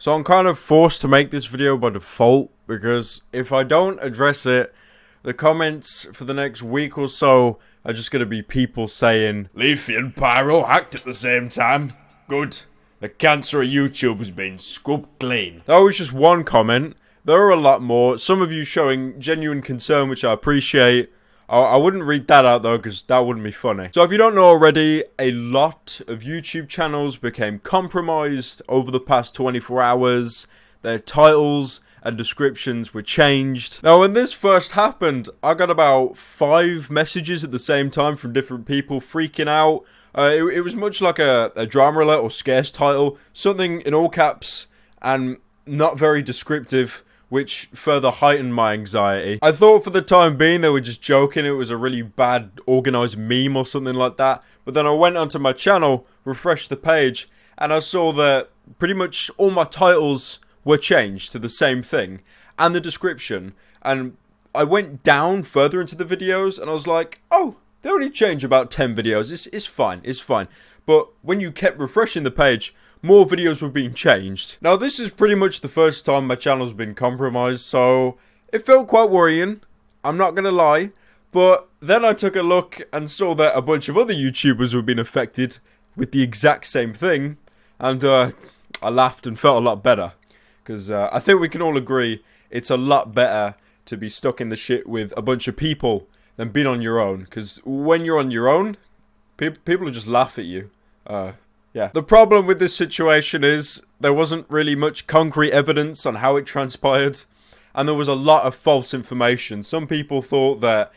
So I'm kind of forced to make this video by default, because if I don't address it, the comments for the next week or so are just going to be people saying, Leafy and Pyro hacked at the same time. Good. The cancer of YouTube has been scrubbed clean. That was just one comment. There are a lot more. Some of you showing genuine concern, which I appreciate. I wouldn't read that out though, because that wouldn't be funny. So if you don't know already, a lot of YouTube channels became compromised over the past 24 hours. Their titles and descriptions were changed. Now when this first happened, I got about 5 messages at the same time from different people freaking out. It was much like a drama alert or scarce title. Something in all caps and not very descriptive, which further heightened my anxiety. I thought for the time being they were just joking, it was a really bad organised meme or something like that. But then I went onto my channel, refreshed the page, and I saw that pretty much all my titles were changed to the same thing, and the description. And I went down further into the videos, and I was like, oh, they only changed about 10 videos, it's fine. But when you kept refreshing the page, more videos were being changed. Now this is pretty much the first time my channel's been compromised, so it felt quite worrying, I'm not gonna lie. But then I took a look and saw that a bunch of other YouTubers were being affected with the exact same thing, and I laughed and felt a lot better. Because I think we can all agree it's a lot better to be stuck in the shit with a bunch of people than being on your own. Because when you're on your own, people will just laugh at you. Yeah. The problem with this situation is there wasn't really much concrete evidence on how it transpired, and there was a lot of false information. Some people thought that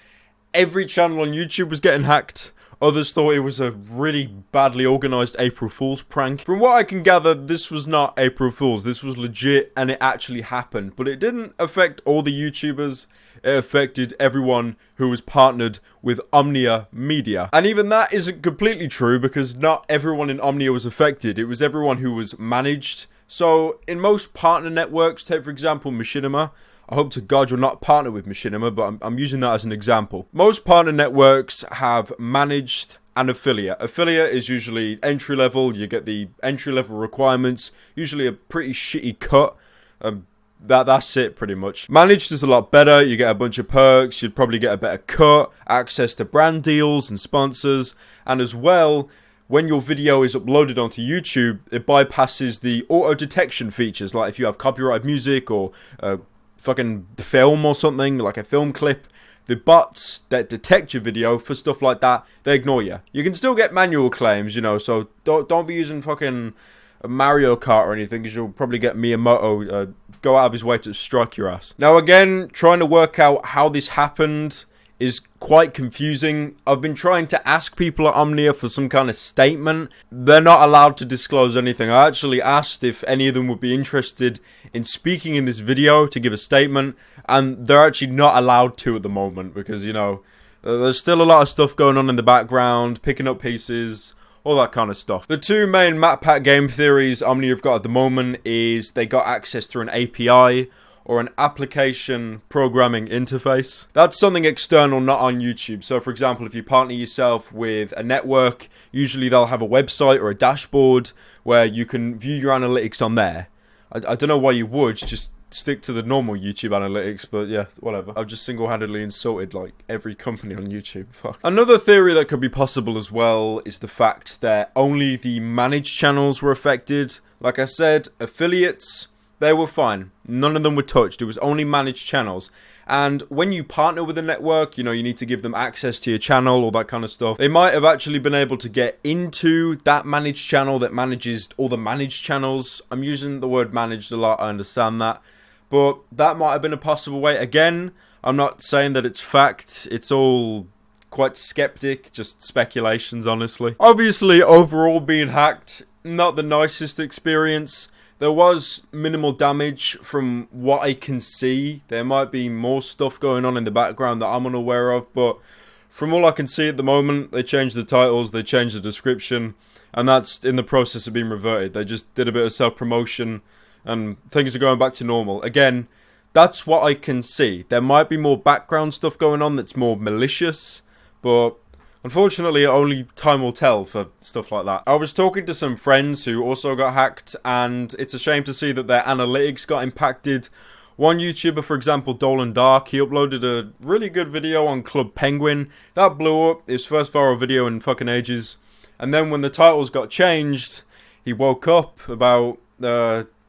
every channel on YouTube was getting hacked. Others thought it was a really badly organised April Fool's prank. From what I can gather, this was not April Fool's. This was legit and it actually happened. But it didn't affect all the YouTubers. It affected everyone who was partnered with Omnia Media. And even that isn't completely true, because not everyone in Omnia was affected. It was everyone who was managed. So in most partner networks, take for example Machinima. I hope to God you're not partnered with Machinima, but I'm using that as an example. Most partner networks have managed and affiliate. Affiliate is usually entry level. You get the entry level requirements, usually a pretty shitty cut. That's it pretty much. Managed is a lot better. You get a bunch of perks. You'd probably get a better cut, access to brand deals and sponsors, and as well, when your video is uploaded onto YouTube, it bypasses the auto detection features. Like if you have copyrighted music or fucking film or something, like a film clip, the bots that detect your video for stuff like that, they ignore you. You can still get manual claims, you know, so don't be using fucking Mario Kart or anything, because you'll probably get Miyamoto go out of his way to strike your ass. Now again, trying to work out how this happened is quite confusing. I've been trying to ask people at Omnia for some kind of statement. They're not allowed to disclose anything. I actually asked if any of them would be interested in speaking in this video to give a statement, and they're actually not allowed to at the moment, because, you know, there's still a lot of stuff going on in the background, picking up pieces, all that kind of stuff. The two main map pack game theories Omnia have got at the moment is they got access through an API, or an application programming interface. That's something external, not on YouTube. So for example, if you partner yourself with a network, usually they'll have a website or a dashboard where you can view your analytics on there. I don't know why you would, just stick to the normal YouTube analytics, but yeah, whatever. I've just single-handedly insulted like every company on YouTube. Fuck. Another theory that could be possible as well is the fact that only the managed channels were affected. Like I said, affiliates, they were fine. None of them were touched. It was only managed channels. And when you partner with a network, you know, you need to give them access to your channel, all that kind of stuff. They might have actually been able to get into that managed channel that manages all the managed channels. I'm using the word managed a lot, I understand that. But that might have been a possible way. Again, I'm not saying that it's fact. It's all quite skeptic, just speculations, honestly. Obviously, overall being hacked, not the nicest experience. There was minimal damage from what I can see. There might be more stuff going on in the background that I'm unaware of, but from all I can see at the moment, they changed the titles, they changed the description, and that's in the process of being reverted. They just did a bit of self-promotion, and things are going back to normal. Again, that's what I can see. There might be more background stuff going on that's more malicious, but Unfortunately, only time will tell for stuff like that. I was talking to some friends who also got hacked, and it's a shame to see that their analytics got impacted. One YouTuber, for example, Dolan Dark, he uploaded a really good video on Club Penguin. That blew up, his first viral video in fucking ages. And then when the titles got changed, he woke up about,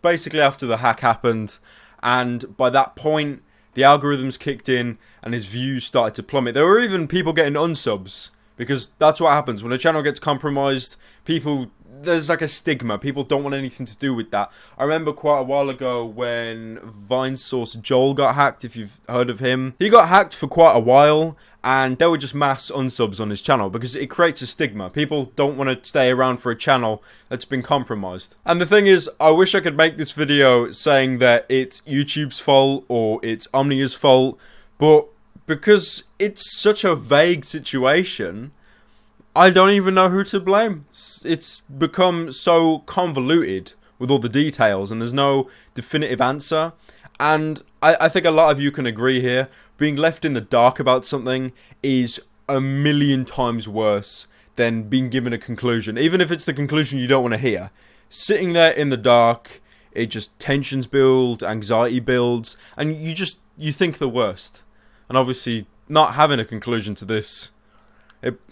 basically after the hack happened. And by that point, the algorithms kicked in and his views started to plummet. There were even people getting unsubs. Because that's what happens. When a channel gets compromised, there's like a stigma. People don't want anything to do with that. I remember quite a while ago when Vine source Joel got hacked, if you've heard of him. He got hacked for quite a while, and there were just mass unsubs on his channel because it creates a stigma. People don't want to stay around for a channel that's been compromised. And the thing is, I wish I could make this video saying that it's YouTube's fault or it's Omnia's fault, but because it's such a vague situation, I don't even know who to blame. It's become so convoluted with all the details, and there's no definitive answer. And I think a lot of you can agree here. Being left in the dark about something is a million times worse than being given a conclusion. Even if it's the conclusion you don't want to hear. Sitting there in the dark, it just tensions build, anxiety builds, and you think the worst. And obviously, not having a conclusion to this,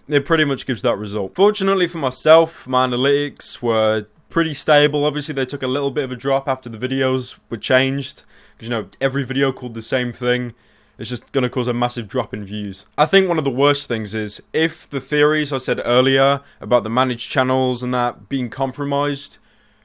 it pretty much gives that result. Fortunately for myself, my analytics were pretty stable. Obviously, they took a little bit of a drop after the videos were changed. Because, you know, every video called the same thing. It's just going to cause a massive drop in views. I think one of the worst things is, if the theories I said earlier about the managed channels and that being compromised,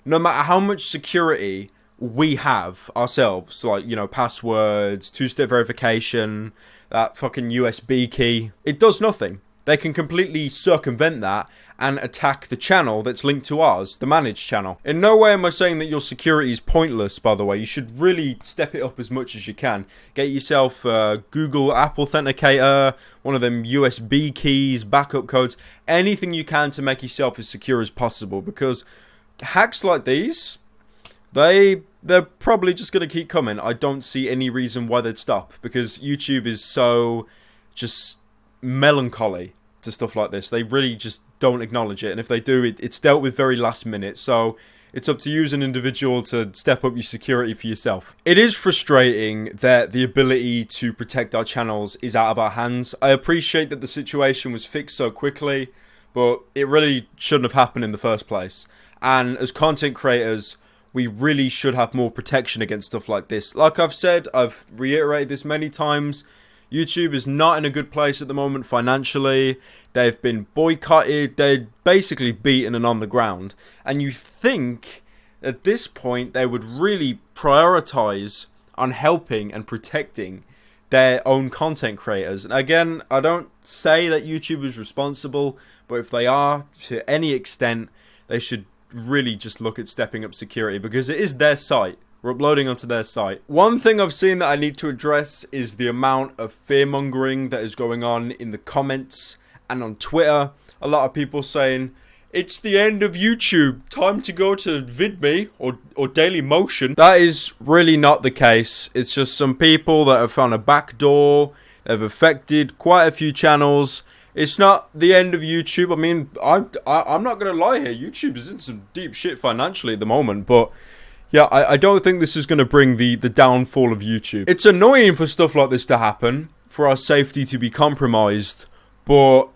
no matter how much security we have ourselves, like, you know, passwords, two-step verification, that fucking USB key, it does nothing. They can completely circumvent that and attack the channel that's linked to ours, the managed channel. In no way am I saying that your security is pointless, by the way. You should really step it up as much as you can. Get yourself a Google App Authenticator, one of them USB keys, backup codes, anything you can to make yourself as secure as possible, because hacks like these, they're probably just going to keep coming. I don't see any reason why they'd stop, because YouTube is so just melancholy to stuff like this. They really just don't acknowledge it, and if they do, it's dealt with very last minute. So it's up to you as an individual to step up your security for yourself. It is frustrating that the ability to protect our channels is out of our hands. I appreciate that the situation was fixed so quickly, but it really shouldn't have happened in the first place. And as content creators, we really should have more protection against stuff like this. Like I've said, I've reiterated this many times, YouTube is not in a good place at the moment financially. They've been boycotted. They're basically beaten and on the ground. And you think at this point they would really prioritize on helping and protecting their own content creators. And again, I don't say that YouTube is responsible, but if they are to any extent, they should really just look at stepping up security, because it is their site. We're uploading onto their site. One thing I've seen that I need to address is the amount of fear-mongering that is going on in the comments and on Twitter. A lot of people saying, it's the end of YouTube, time to go to VidMe or Dailymotion. That is really not the case. It's just some people that have found a backdoor. They've affected quite a few channels. It's not the end of YouTube. I mean, I'm not going to lie here. YouTube is in some deep shit financially at the moment, but yeah, I don't think this is going to bring the downfall of YouTube. It's annoying for stuff like this to happen, for our safety to be compromised, but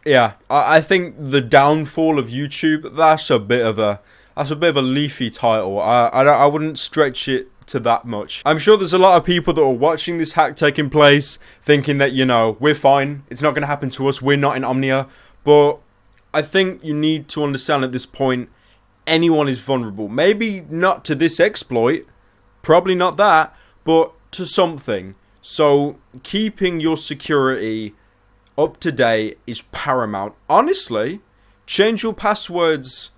yeah, I think the downfall of YouTube, that's a bit of a leafy title. I wouldn't stretch it to that much. I'm sure there's a lot of people that are watching this hack taking place, thinking that, you know, we're fine, it's not going to happen to us, we're not in Omnia, but I think you need to understand at this point, anyone is vulnerable. Maybe not to this exploit, probably not that, but to something. So keeping your security up to date is paramount. Honestly, change your passwords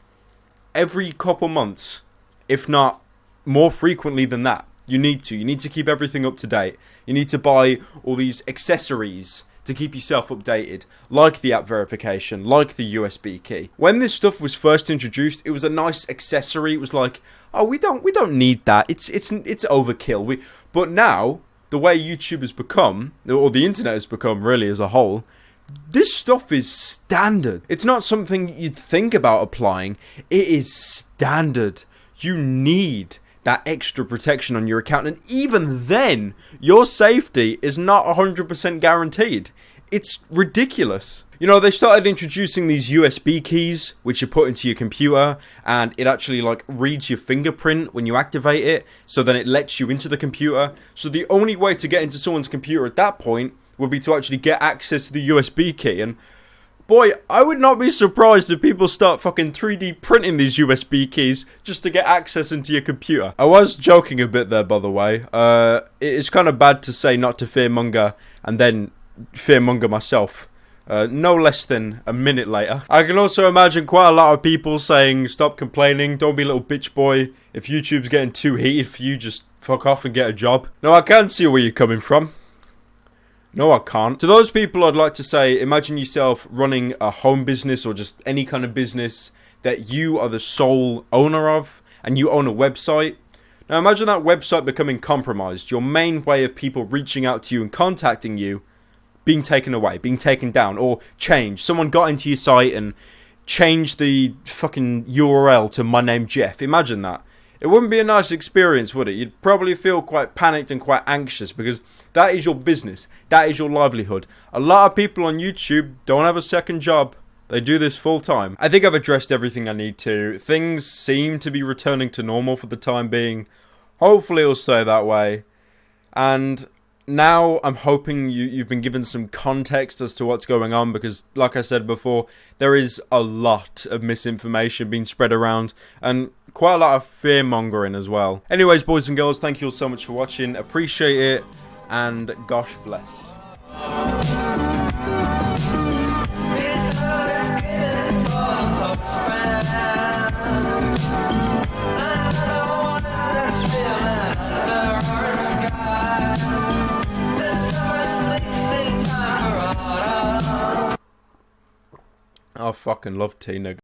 every couple months, if not more frequently than that. You need to keep everything up to date. You need to buy all these accessories to keep yourself updated, like the app verification, like the USB key. When this stuff was first introduced, it was a nice accessory. It was like, oh, we don't need that. It's overkill. But now, the way YouTube has become, or the internet has become really as a whole, This stuff is standard. It's not something you'd think about applying. It is standard. You need that extra protection on your account, and even then, your safety is not 100% guaranteed. It's ridiculous. You know, they started introducing these USB keys, which you put into your computer, and it actually, like, reads your fingerprint when you activate it, so then it lets you into the computer. So the only way to get into someone's computer at that point would be to actually get access to the USB key, and boy, I would not be surprised if people start fucking 3D printing these USB keys just to get access into your computer. I was joking a bit there, by the way. It's kind of bad to say not to fearmonger and then fearmonger myself. No less than a minute later. I can also imagine quite a lot of people saying, stop complaining, don't be a little bitch boy. If YouTube's getting too heated for you, just fuck off and get a job. No, I can see where you're coming from. No, I can't. To those people, I'd like to say, imagine yourself running a home business or just any kind of business that you are the sole owner of, and you own a website. Now imagine that website becoming compromised, your main way of people reaching out to you and contacting you being taken away, being taken down, or changed. Someone got into your site and changed the fucking URL to my name Jeff. Imagine that. It wouldn't be a nice experience, would it? You'd probably feel quite panicked and quite anxious because that is your business. That is your livelihood. A lot of people on YouTube don't have a second job. They do this full time. I think I've addressed everything I need to. Things seem to be returning to normal for the time being. Hopefully it'll stay that way. And now I'm hoping you've been given some context as to what's going on, because like I said before, there is a lot of misinformation being spread around and quite a lot of fear mongering as well. Anyways, boys and girls, thank you all so much for watching. Appreciate it, and gosh bless. I fucking love tea, nigga.